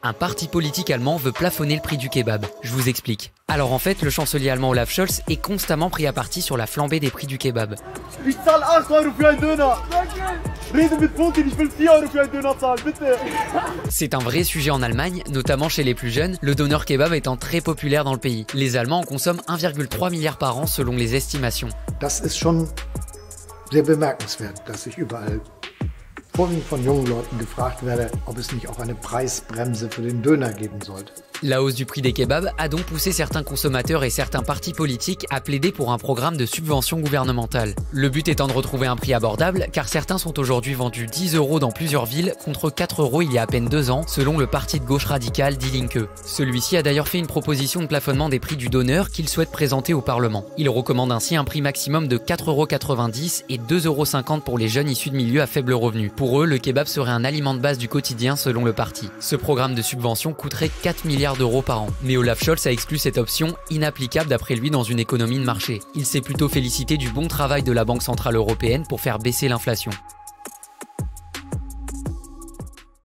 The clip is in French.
Un parti politique allemand veut plafonner le prix du kebab. Je vous explique. Alors en fait, le chancelier allemand Olaf Scholz est constamment pris à partie sur la flambée des prix du kebab. Ich zahle 8 € für einen Döner. Rede mit Putin, ich will 4 € für einen Döner zahlen, bitte. C'est un vrai sujet en Allemagne, notamment chez les plus jeunes, le doner kebab étant très populaire dans le pays. Les Allemands en consomment 1,3 milliard par an selon les estimations. Das ist schon sehr bemerkenswert, dass ich überall vorwiegend von jungen Leuten gefragt werde, ob es nicht auch eine Preisbremse für den Döner geben sollte. La hausse du prix des kebabs a donc poussé certains consommateurs et certains partis politiques à plaider pour un programme de subvention gouvernementale. Le but étant de retrouver un prix abordable, car certains sont aujourd'hui vendus 10 € dans plusieurs villes contre 4 € il y a à peine 2 ans, selon le parti de gauche radicale Die Linke. Celui-ci a d'ailleurs fait une proposition de plafonnement des prix du doner qu'il souhaite présenter au Parlement. Il recommande ainsi un prix maximum de 4,90 € et 2,50 € pour les jeunes issus de milieux à faible revenu. Pour eux, le kebab serait un aliment de base du quotidien selon le parti. Ce programme de subvention coûterait 4 milliards d'euros par an. Mais Olaf Scholz a exclu cette option, inapplicable d'après lui dans une économie de marché. Il s'est plutôt félicité du bon travail de la Banque Centrale Européenne pour faire baisser l'inflation.